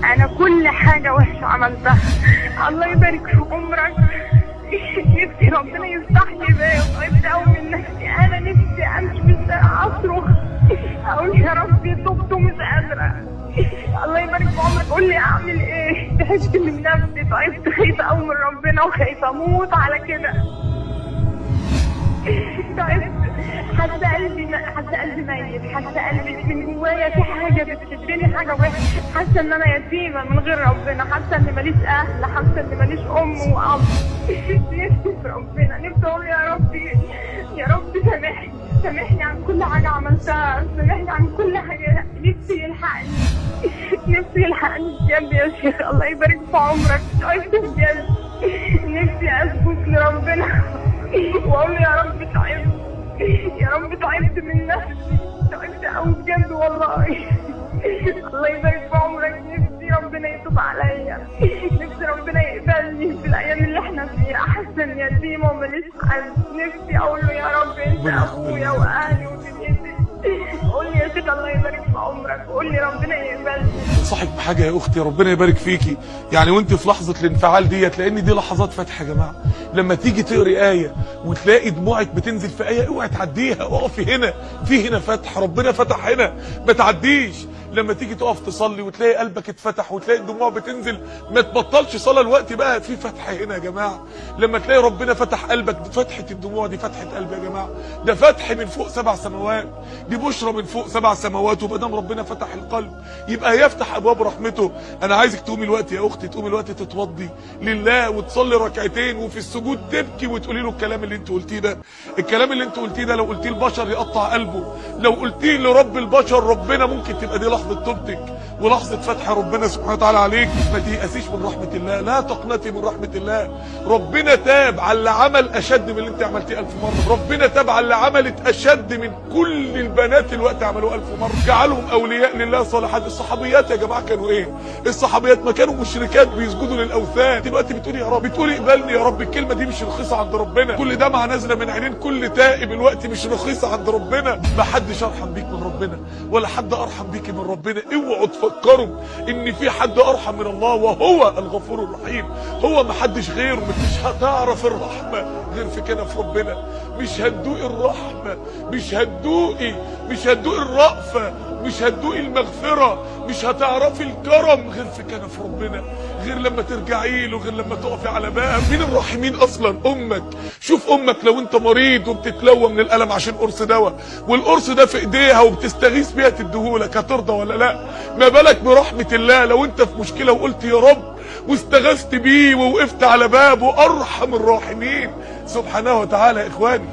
انا كل حاجة وحشة عملتها. الله يبارك في عمرك. نفسي ربنا يفتح لي باب وابدا اقوم من نفسي. انا نفسي امشي في الشارع اصرخ اقول يا ربي تبت ومش قادرة. الله يبارك في عمرك. قول لي اعمل ايه؟ تعبت من نفسي، تعبت، خايفة قوي من ربنا وخايفة اموت على كده. تعبت، حاسة قلبي ميت، حاسة قلبي من جوايا في حاجة بتشدني، حاجة وحشة. حاسة ان انا يتيمة من غير ربنا، حاسة ان ماليش اهل، حاسة ان ماليش ام واب. نفسي في ربنا، نفسي اقول يا ربي يا رب سامحني عن كل حاجة عملتها، سامحني عن كل حاجة. نفسي يلحقني بجد يا شيخ. الله يبارك في عمرك. تعبت بجد، نفسي اسجد لربنا واقول يا رب تعبت من نفسي، تعبت قوي بجد والله. الله يبارك في عمرك. نفسي ربنا يتوب عليا، نفسي ربنا يقبلني في الايام اللي احنا فيها. حاسه اني يتيمه وماليش حد. نفسي اقول له يا رب انت ابويا واهلي ودنيتي. قول لي يا شيخ الله يبارك في عمرك، قول لي ربنا يقبلني. انصحك بحاجه يا اختي، ربنا يبارك فيكي، يعني وانت في لحظه الانفعال ديت، لان دي لحظات فتح يا جماعه. لما تيجي تقري ايه وتلاقي دموعك بتنزل في ايه، اوعي تعديها، اقفي هنا، في هنا فتح، ربنا فتح هنا، ما تعديش. لما تيجي تقف تصلي وتلاقي قلبك اتفتح وتلاقي الدموع بتنزل، ما تبطلش صلاه الوقت بقى، في فتح هنا يا جماعه. لما تلاقي ربنا فتح قلبك، دي فتحه الدموع، دي فتحه قلب يا جماعه، ده فتح من فوق 7 سماوات، دي بشرى من فوق 7 سماوات. وما دام ربنا فتح القلب يبقى يفتح ابواب رحمته. انا عايزك تقومي الوقت يا اختي، تقومي الوقت تتوضي لله وتصلي ركعتين، وفي السجود تبكي وتقولي له الكلام اللي انت قلتيه ده. الكلام اللي انت قلتيه ده لو قلتيه البشر يقطع قلبه، لو قلتيه لرب البشر ربنا ممكن تبقى دي لحظه توبتك ولحظه فتح ربنا سبحانه وتعالى عليك. ما تيأسيش من رحمه الله، لا تقنطي من رحمه الله. ربنا تاب على اللي عمل اشد من اللي انت عملتيه 1000 مره، ربنا تاب على اللي عملت اشد من كل البنات الوقت عملوه 1000 مره، جعلهم اولياء لله صالحات. الصحابيات يا جماعه كانوا ايه؟ الصحابيات ما كانوا مشركات بيسجدوا للاوثان. دلوقتي بتقولي يا رب، بتقولي اقبلني يا رب. الكلمه دي مش رخيصه عند ربنا، كل دمعه نازله من عينين كل تائب الوقت مش رخيصه عند ربنا. ما حدش ارحم بيك من ربنا ولا حد ارحم بيك من ربنا. اوعوا تفكروا ان في حد ارحم من الله، وهو الغفور الرحيم. هو ما حدش غيره. مش هتعرف الرحمه غير في كنف ربنا، مش هتدوقي الرحمه، مش هتدوقي الرأفه، مش هتدوقي المغفره، مش هتعرفي الكرم غير في كنف ربنا، غير لما ترجعي له، غير لما تقفي على باب. مين الراحمين اصلا؟ امك. شوف امك لو انت مريض وبتتلوى من الالم عشان قرص دواء، والقرص ده في ايديها وبتستغيث بيها تديهولك، هترضى ولا لا؟ ما بالك برحمه الله لو انت في مشكله وقلت يا رب واستغثت بيه ووقفت على بابه، ارحم الراحمين سبحانه وتعالى. يا اخواني